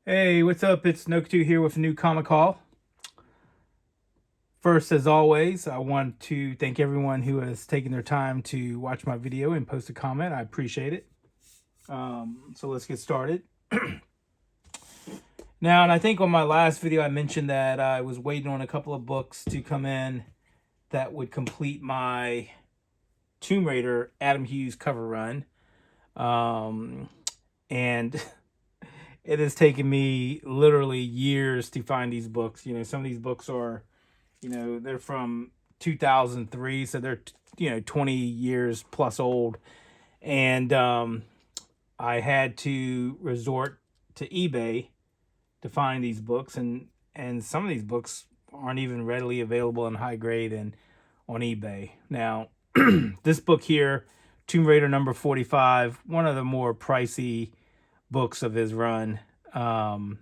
Hey, what's up? It's Nokutu here with a new comic haul. First, as always, I want to thank everyone who has taken their time to watch my video and post a comment. I appreciate it. So let's get started. Now, and I think on my last video, I mentioned that I was waiting on a couple of books to come in that would complete my Tomb Raider Adam Hughes cover run. And it has taken me literally years to find these books. Some of these books are, they're from 2003, so they're 20 years plus old. And I had to resort to eBay to find these books, and some of these books aren't even readily available in high grade and on eBay. Now, this book here, Tomb Raider number 45, one of the more pricey books of his run, that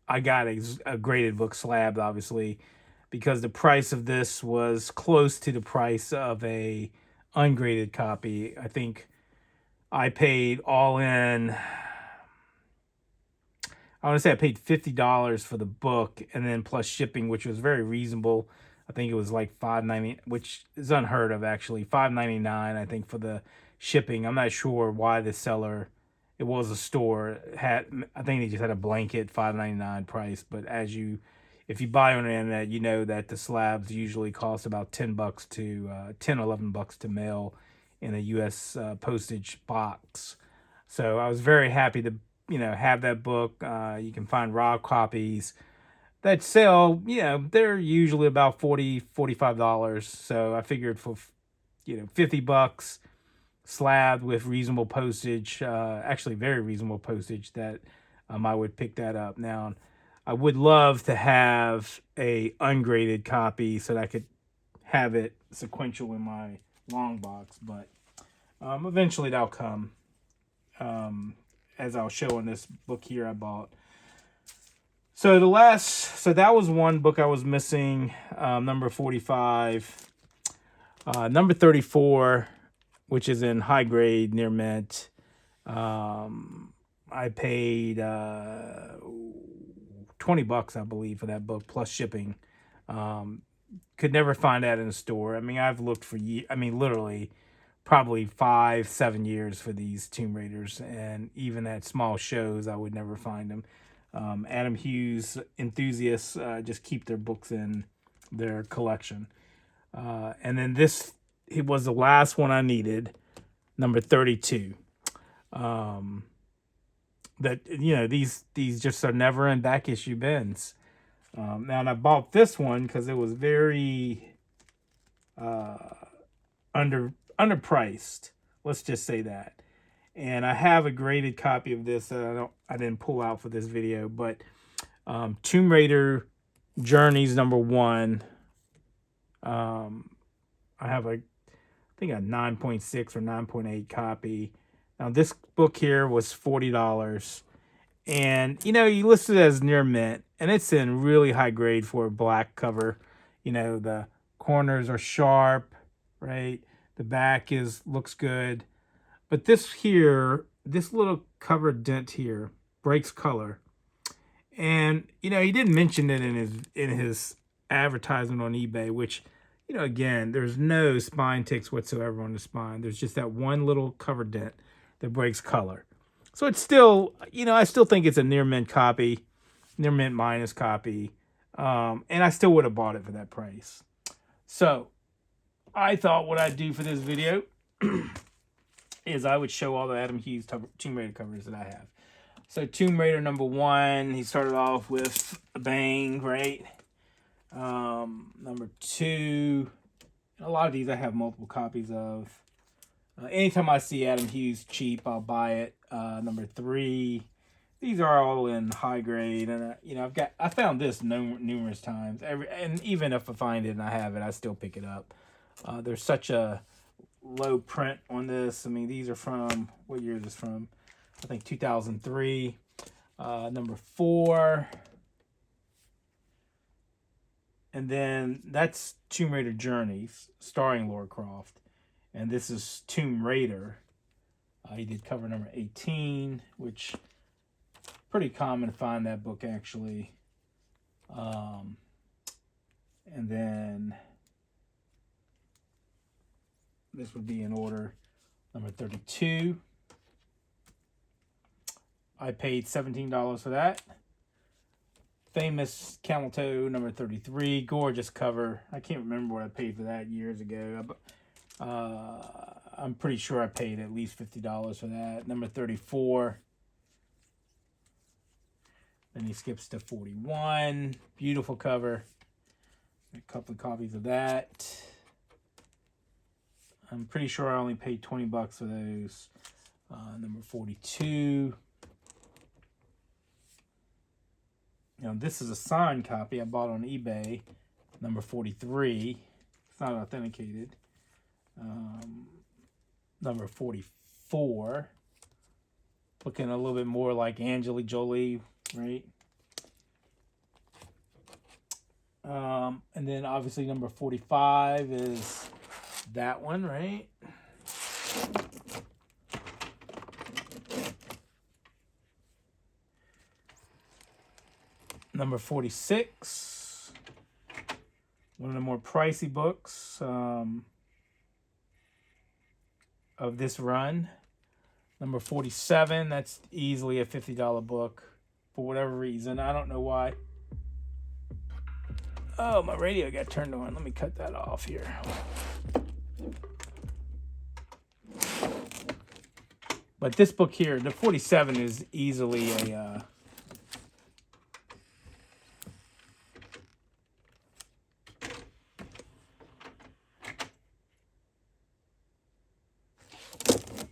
I got a graded book slab, obviously, because the price of this was close to the price of a ungraded copy. I think I paid all in. I want to say I paid $50 for the book, and then plus shipping, which was very reasonable. I think it was like $5.90, which is unheard of actually. $5.99, I think, for the shipping. I'm not sure why the seller. It was a store. I think they just had a blanket $5.99 price. But if you buy on the internet, you know that the slabs usually cost about $10 to $11 to mail in a U.S. Postage box. So I was very happy to have that book. You can find raw copies that sell. They're usually about $45. So I figured for $50 slab with reasonable postage, actually very reasonable postage, that I would pick that up. Now, I would love to have a ungraded copy so that I could have it sequential in my long box, but eventually that'll come, as I'll show in this book here I bought. So that was one book I was missing, number 45. Number 34, which is in high grade near mint. I paid $20, I believe, for that book plus shipping. Could never find that in a store. I mean, I've looked for literally probably 5-7 years for these Tomb Raiders, and even at small shows, I would never find them. Adam Hughes enthusiasts just keep their books in their collection. And then it was the last one I needed, number 32. These just are never in back issue bins. Now, and I bought this one because it was very underpriced. Let's just say that. And I have a graded copy of this that I didn't pull out for this video, but Tomb Raider Journeys number 1. I have I think a 9.6 or 9.8 copy. Now, this book here was $40. And, you listed it as near mint, and it's in really high grade for a black cover. The corners are sharp, right? The back looks good. But this little cover dent here breaks color. And, he didn't mention it in his advertisement on eBay, which, again, there's no spine ticks whatsoever on the spine. There's just that one little cover dent that breaks color. So it's still, I still think it's a near mint copy, near mint minus copy. And I still would have bought it for that price. So I thought what I'd do for this video is I would show all the Adam Hughes Tomb Raider covers that I have. So Tomb Raider number 1, he started off with a bang, right? Number 2, a lot of these I have multiple copies of. Anytime I see Adam Hughes cheap, I'll buy it. Number 3, these are all in high grade, and I found this numerous times. And even if I find it and I have it, I still pick it up. There's such a low print on this. I mean, these are from, what year is this from? I think 2003. Number 4. And then that's Tomb Raider Journeys, starring Lara Croft. And this is Tomb Raider. He did cover number 18, which pretty common to find that book actually. And then this would be in order. Number 32. I paid $17 for that. Famous Camel Toe, number 33. Gorgeous cover. I can't remember what I paid for that years ago. I'm pretty sure I paid at least $50 for that. Number 34. Then he skips to 41. Beautiful cover. A couple of copies of that. I'm pretty sure I only paid $20 for those. Number 42. This is a signed copy I bought on eBay. Number 43. It's not authenticated. Number 44. Looking a little bit more like Angela Jolie, right? And then obviously number 45 is that one, right? Number 46, one of the more pricey books of this run. Number 47, that's easily a $50 book for whatever reason. I don't know why. Oh, my radio got turned on. Let me cut that off here. But this book here, the 47, is easily a...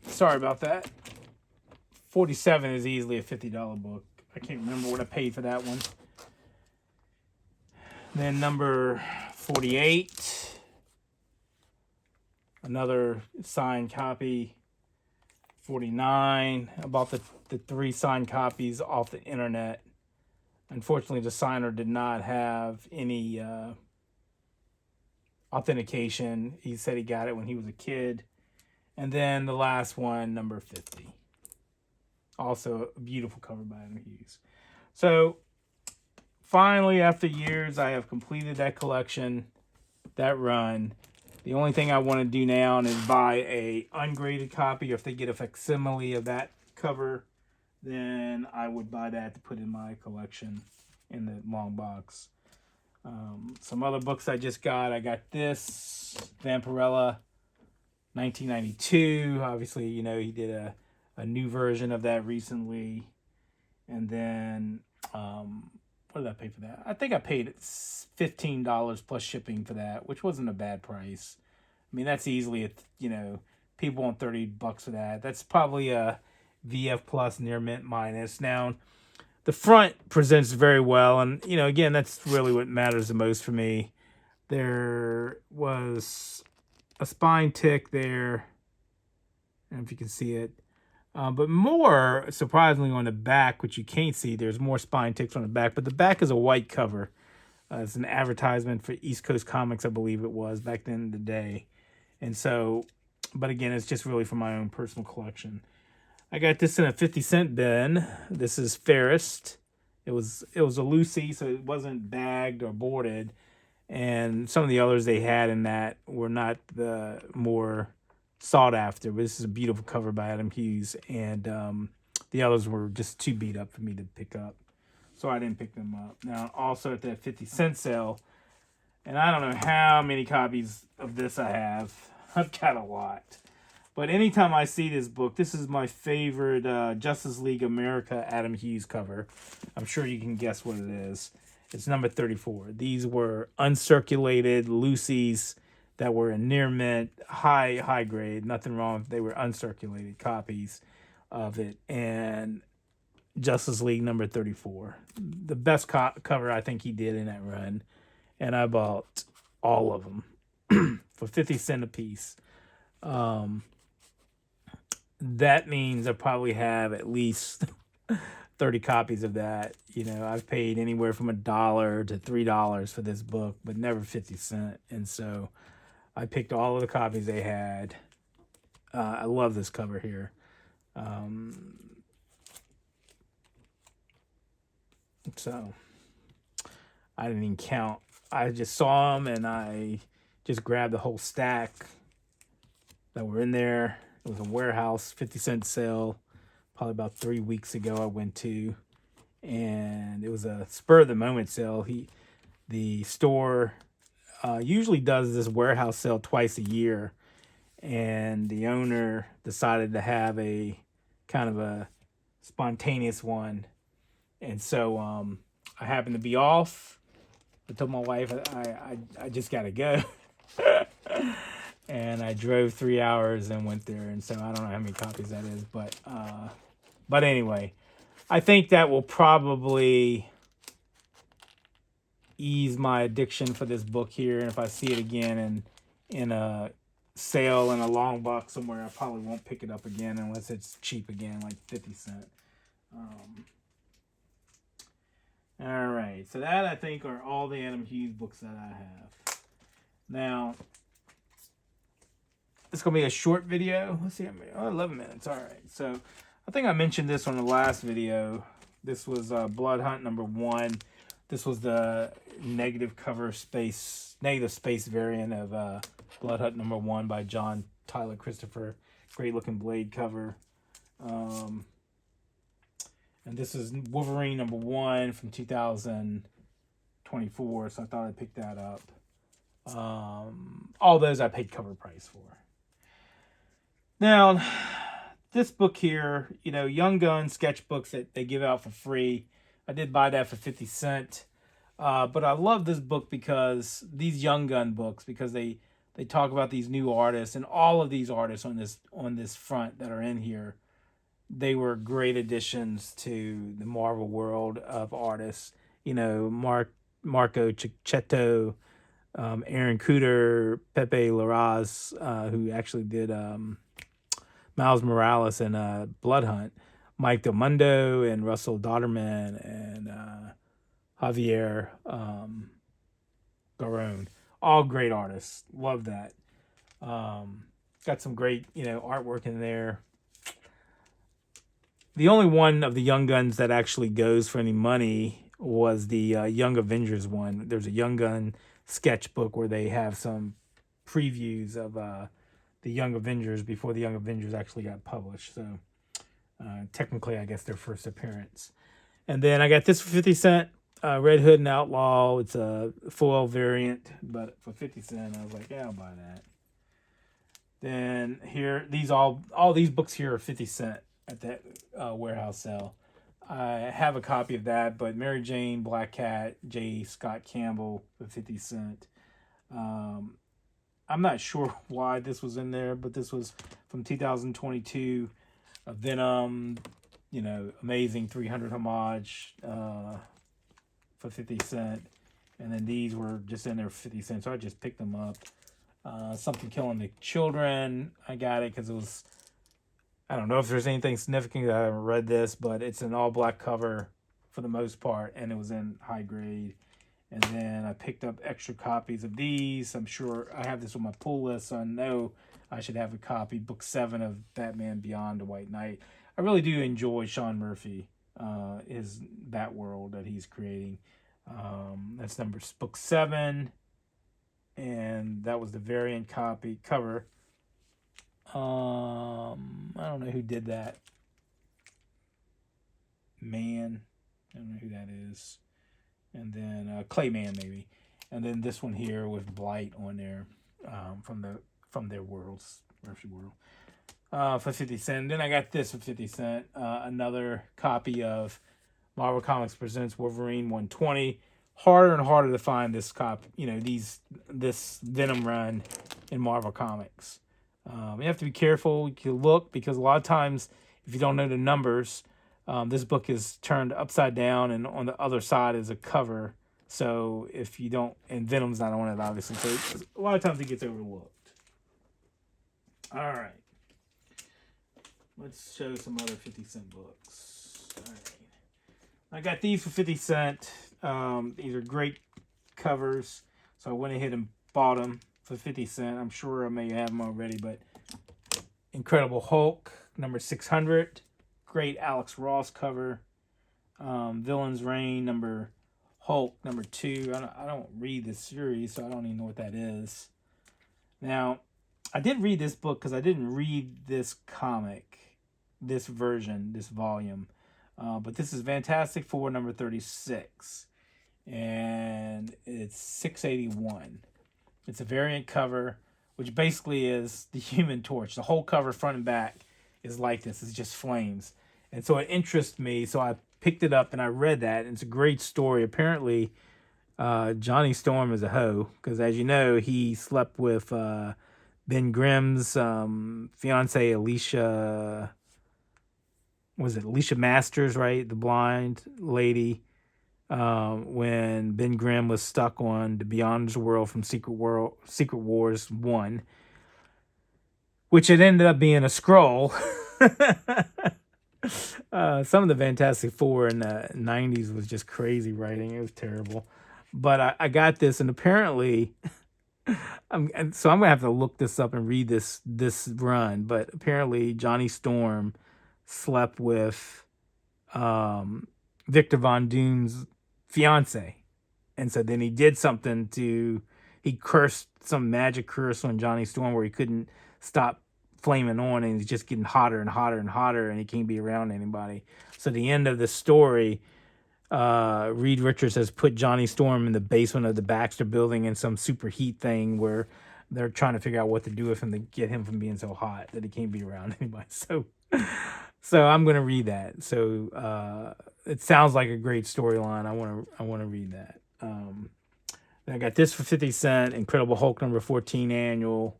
Sorry about that. 47 is easily a $50 book. I can't remember what I paid for that one. Then number 48. Another signed copy. 49. I bought the 3 signed copies off the internet. Unfortunately, the signer did not have any authentication. He said he got it when he was a kid. And then the last one, number 50. Also a beautiful cover by Adam Hughes. So finally, after years, I have completed that collection, that run. The only thing I want to do now is buy a ungraded copy. Or if they get a facsimile of that cover, then I would buy that to put in my collection in the long box. Some other books I just got. I got this, Vampirella, 1992. Obviously, he did a new version of that recently. And then, what did I pay for that? I think I paid $15 plus shipping for that, which wasn't a bad price. I mean, that's easily, people want $30 for that. That's probably a VF Plus near mint minus. Now, the front presents very well. And, again, that's really what matters the most for me. There was a spine tick there. I don't know if you can see it. But more surprisingly on the back, which you can't see, there's more spine ticks on the back. But the back is a white cover. It's an advertisement for East Coast Comics, I believe it was, back then in the day. And so, but again, it's just really for my own personal collection. I got this in a 50-cent bin. This is Fairest. It was a Lucy, so it wasn't bagged or boarded. And some of the others they had in that were not the more sought after, but this is a beautiful cover by Adam Hughes, and the others were just too beat up for me to pick up, so I didn't pick them up. Now, also at that 50-cent sale, and I don't know how many copies of this I have. I've got a lot, but anytime I see this book, this is my favorite Justice League America Adam Hughes cover. I'm sure you can guess what it is. It's number 34. These were uncirculated Lucy's that were in near mint, high grade. Nothing wrong if they were uncirculated copies of it. And Justice League number 34. The best cover I think he did in that run. And I bought all of them for 50 cents a piece. That means I probably have at least 30 copies of that. I've paid anywhere from $1 to $3 for this book, but never 50 cents. And so I picked all of the copies they had. I love this cover here. Um, so I didn't even count. I just saw them and I just grabbed the whole stack that were in there. It was a warehouse 50-cent sale, probably about 3 weeks ago. I went to, and it was a spur of the moment sale. The store usually does this warehouse sale twice a year, and the owner decided to have a kind of a spontaneous one, and so I happened to be off. I told my wife I just gotta go, and I drove 3 hours and went there. And so I don't know how many copies that is, but anyway, I think that will probably ease my addiction for this book here. And if I see it again in a sale in a long box somewhere, I probably won't pick it up again unless it's cheap again, like 50 cents. All right, so that I think are all the Adam Hughes books that I have. Now, it's gonna be a short video. Let's see how many. 11 minutes. All right. So, I think I mentioned this on the last video. This was Blood Hunt #1. This was the negative space variant of Blood Hunt #1 by John Tyler Christopher. Great looking blade cover. And this is Wolverine #1 from 2024. So I thought I'd pick that up. All those I paid cover price for. Now, this book here, Young Gun sketchbooks that they give out for free. I did buy that for 50 cents. But I love this book because these Young Gun books, because they talk about these new artists, and all of these artists on this front that are in here, they were great additions to the Marvel world of artists. Marco Cicchetto, Aaron Cooter, Pepe Larraz, who actually did Miles Morales and Blood Hunt, Mike Del Mundo and Russell Dodderman and Javier Garone. All great artists. Love that. Got some great, artwork in there. The only one of the Young Guns that actually goes for any money was the Young Avengers one. There's a Young Gun sketchbook where they have some previews of the Young Avengers before the Young Avengers actually got published. So technically, I guess their first appearance. And then I got this for 50 cents. Red Hood and Outlaw. It's a foil variant, but for 50 cents, I was like, yeah, I'll buy that. Then here, all these books here are 50 cents at that warehouse sale. I have a copy of that, but Mary Jane, Black Cat, J. Scott Campbell for 50 cents. I'm not sure why this was in there, but this was from 2022. Venom, amazing 300 homage for 50 cents. And then these were just in there for 50 cents, so I just picked them up. Something Killing the Children, I got it because it was, I don't know if there's anything significant that I haven't read this, but it's an all black cover for the most part, and it was in high grade. And then I picked up extra copies of these. I'm sure I have this on my pull list, so I know I should have a copy. Book 7 of Batman Beyond the White Knight. I really do enjoy Sean Murphy, his Batworld that he's creating. That's book 7, and that was the variant cover. I don't know who did that. Man, I don't know who that is. And then Clayman maybe, and then this one here with Blight on there, from their worlds, Murphy World, for 50 cents. Then I got this for 50 cents, another copy of Marvel Comics Presents Wolverine 120. Harder and harder to find this copy, this Venom run in Marvel Comics. You have to be careful. You can look, because a lot of times, if you don't know the numbers, this book is turned upside down, and on the other side is a cover. So if you don't, and Venom's not on it, obviously. So a lot of times it gets overlooked. All right. Let's show some other 50 cent books. All right. I got these for 50 cents. These are great covers. So I went ahead and bought them for 50 cents. I'm sure I may have them already, but Incredible Hulk, number 600. Great Alex Ross cover. Villain's Reign, number Hulk, number 2. I don't read this series, so I don't even know what that is. Now, I did read this book because I didn't read this comic, this version, this volume. But this is Fantastic Four, number 36. And it's 681. It's a variant cover, which basically is the Human Torch. The whole cover, front and back, is like this. It's just flames. And so it interests me, so I picked it up and I read that. And it's a great story. Apparently, Johnny Storm is a hoe, because as you know, he slept with Ben Grimm's fiance, Alicia. Was it Alicia Masters, right? The blind lady. When Ben Grimm was stuck on the Beyond the World from Secret Wars 1, which it ended up being a scroll. Some of the Fantastic Four in the 90s was just crazy writing. It was terrible. But I got this, and apparently, I'm going to have to look this up and read this run. But apparently, Johnny Storm slept with Victor Von Doom's fiance, and so then he did something he cursed some magic curse on Johnny Storm where he couldn't stop flaming on, and he's just getting hotter and hotter and hotter, and he can't be around anybody. So the end of the story, Reed Richards has put Johnny Storm in the basement of the Baxter building in some super heat thing where they're trying to figure out what to do with him to get him from being so hot that he can't be around anybody. So I'm going to read that. So it sounds like a great storyline. I want to read that. Then I got this for 50 cents. Incredible Hulk number 14 annual.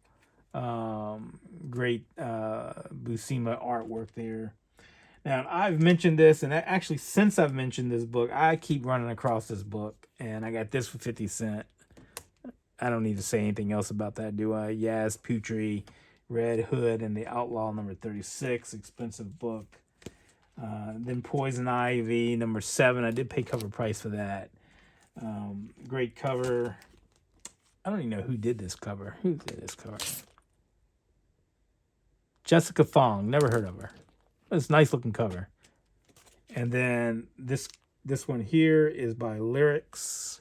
Great Buscema artwork there. Now, I've mentioned this, and actually since I've mentioned this book, I keep running across this book, and I got this for 50 cents. I don't need to say anything else about that, do I? Yaz Putri, Red Hood, and the Outlaw number 36, expensive book. Then Poison Ivy number 7. I did pay cover price for that. Great cover. I don't even know who did this cover. Who did this cover? Jessica Fong. Never heard of her. It's a nice looking cover. And then this one here is by Lyrics.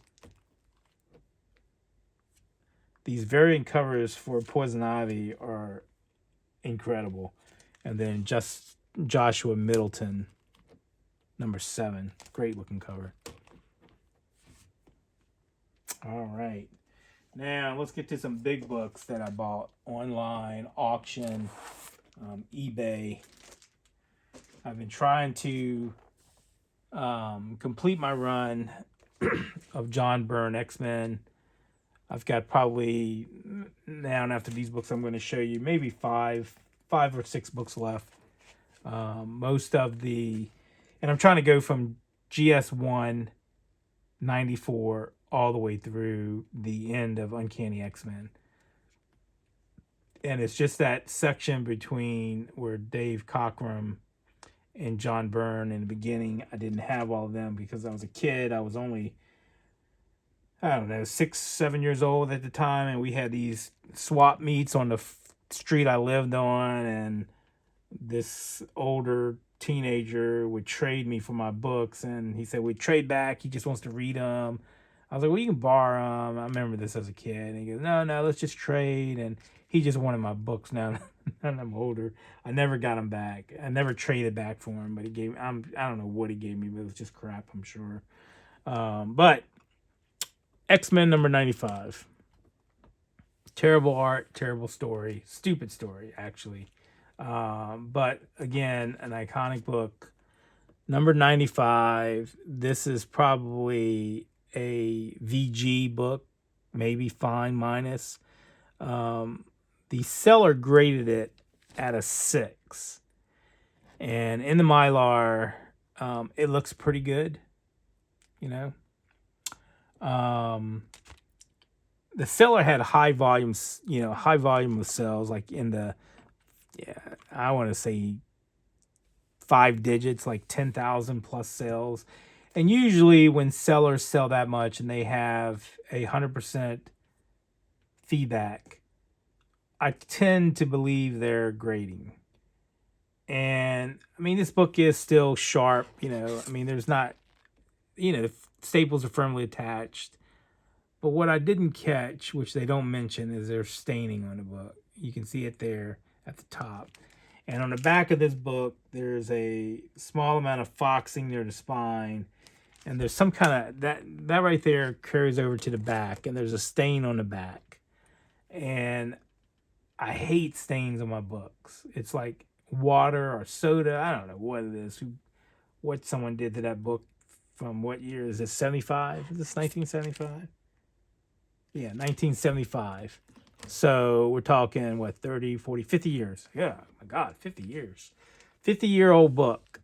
These variant covers for Poison Ivy are incredible. And then just Joshua Middleton, number 7. Great looking cover. All right. Now let's get to some big books that I bought online, auction, eBay. I've been trying to complete my run of John Byrne X-Men. I've got probably now, and after these books I'm going to show you, maybe five or six books left. Most of and I'm trying to go from GS1 94 all the way through the end of Uncanny X-Men. And it's just that section between where Dave Cockrum and John Byrne in the beginning. I didn't have all of them because I was a kid. I was only, I don't know, 6, 7 years old at the time, and we had these swap meets on the street I lived on, and this older teenager would trade me for my books, and he said we'd trade back. He just wants to read them. I was like, well, you can borrow them. I remember this as a kid. And he goes, no, let's just trade. And he just wanted my books now. And I'm older. I never got them back. I never traded back for him, but he gave. I don't know what he gave me, but it was just crap, I'm sure. But X-Men number 95. Terrible art, terrible story, stupid story, actually. But again, an iconic book. Number 95. This is probably a VG book, maybe fine minus. The seller graded it at a 6. And in the Mylar, it looks pretty good, you know. The seller had high volumes, high volume of sales, like in the, I want to say 5 digits, like 10,000 plus sales. And usually when sellers sell that much and they have 100% feedback, I tend to believe they're grading. And I mean, this book is still sharp. I mean, there's not, the staples are firmly attached. But what I didn't catch, which they don't mention, is there's staining on the book. You can see it there at the top. And on the back of this book, there's a small amount of foxing near the spine. And there's some kind of, that right there carries over to the back. And there's a stain on the back. And I hate stains on my books. It's like water or soda. I don't know what it is. What someone did to that book from what year? Is this 75? Is this 1975? Yeah, 1975. So we're talking, what, 30, 40, 50 years. Yeah, my God, 50 years. 50-year-old book.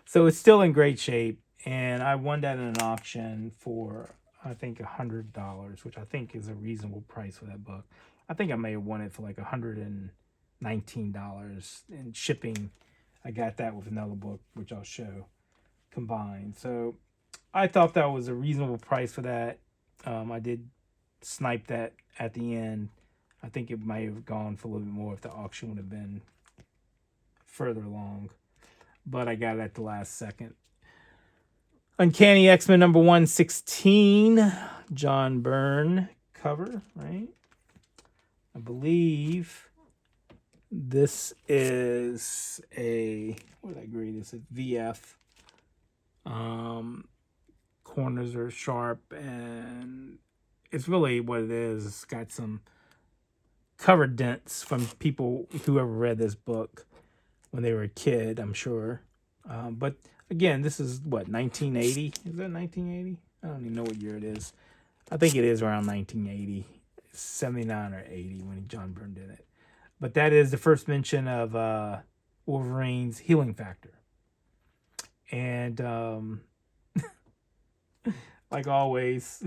So it's still in great shape. And I won that in an auction for, I think, $100, which I think is a reasonable price for that book. I think I may have won it for like $119 in shipping. I got that with another book, which I'll show combined. So I thought that was a reasonable price for that. I did snipe that at the end. I think it might have gone for a little bit more if the auction would have been further along. But I got it at the last second. Uncanny X-Men number 116. John Byrne cover, right? I believe this is a, what did I grade this? It's VF. Corners are sharp, and it's really what it is. It's got some cover dents from people who ever read this book when they were a kid, I'm sure. But again, this is what, 1980? Is that 1980? I don't even know what year it is. I think it is around 1980, 79 or 80 when John Byrne did it. But that is the first mention of Wolverine's healing factor. And like always,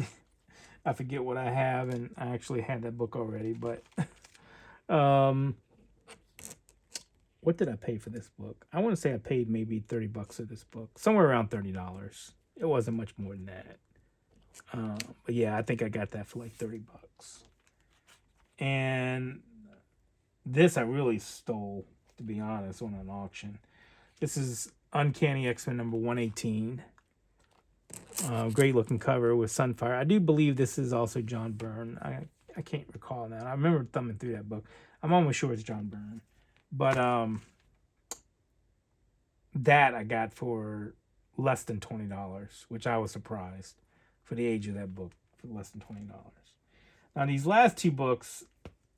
I forget what I have, and I actually had that book already. But what did I pay for this book? I want to say I paid maybe $30 for this book, somewhere around $30. It wasn't much more than that. But yeah, I think I got that for like $30. And this I really stole, to be honest, on an auction. This is Uncanny X-Men number 118. Great looking cover with Sunfire. I do believe this is also John Byrne. I can't recall that. I remember thumbing through that book. I'm almost sure it's John Byrne. But that I got for less than $20, which I was surprised for the age of that book, for less than $20. Now these last two books,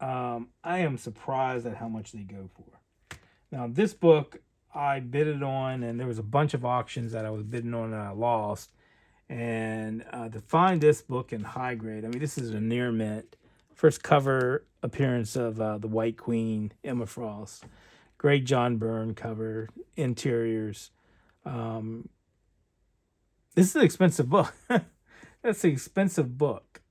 I am surprised at how much they go for. Now this book I bidded on, and there was a bunch of auctions that I was bidding on and I lost. And to find this book in high grade, I mean, this is a near mint. First cover appearance of the White Queen, Emma Frost. Great John Byrne cover, interiors. This is an expensive book. That's an expensive book.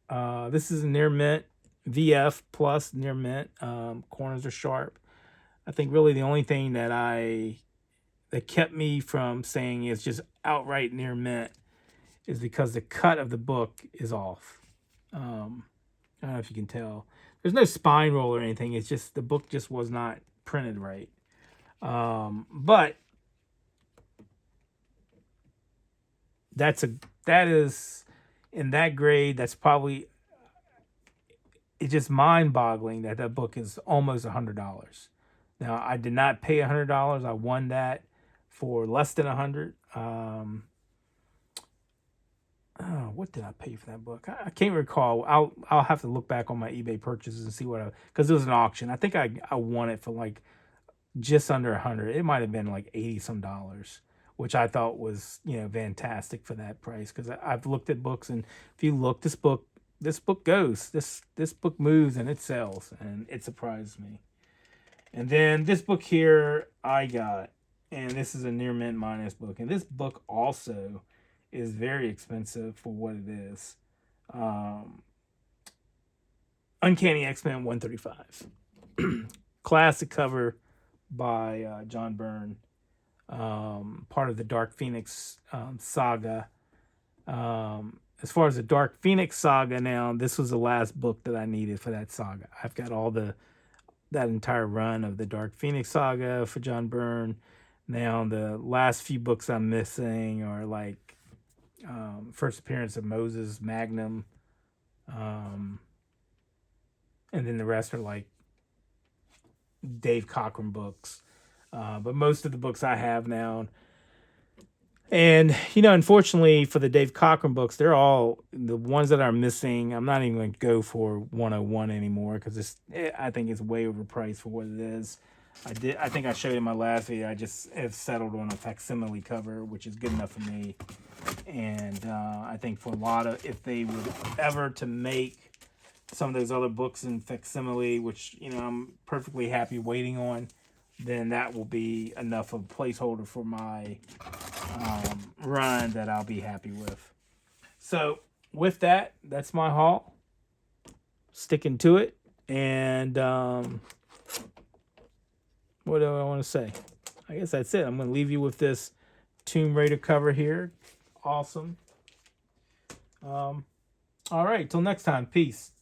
This is a near mint, VF plus near mint. Corners are sharp. I think really the only thing that kept me from saying it's just outright near mint is because the cut of the book is off. I don't know if you can tell. There's no spine roll or anything. It's just the book just was not printed right. But that is in that grade. That's probably, it's just mind-boggling that book is almost $100. Now I did not pay $100. I won that for less than $100. What did I pay for that book? I can't recall. I'll have to look back on my eBay purchases and see because it was an auction. I think I won it for like just under $100. It might have been like $80 some, which I thought was fantastic for that price. Because I've looked at books, and if you look, this book goes. This book moves and it sells, and it surprised me. And then this book here I got, and this is a near mint minus book, and this book also is very expensive for what it is. Uncanny X-Men 135. Classic cover by John Byrne. Part of the Dark Phoenix saga. As far as the Dark Phoenix saga now, this was the last book that I needed for that saga. I've got all the that entire run of the Dark Phoenix saga for John Byrne. Now the last few books I'm missing are like first appearance of Moses Magnum, um, and then the rest are like Dave Cockrum books. But most of the books I have now, and unfortunately for the Dave Cockrum books, they're all the ones that are missing. I'm not even going to go for 101 anymore because I think it's way overpriced for what it is. I think I showed in my last video. I just have settled on a facsimile cover, which is good enough for me. And I think for a lot of, if they were ever to make some of those other books in facsimile, which I'm perfectly happy waiting on, then that will be enough of a placeholder for my run that I'll be happy with. So with that, that's my haul. Sticking to it. And what do I want to say? I guess that's it. I'm going to leave you with this Tomb Raider cover here. Awesome. All right. Till next time. Peace.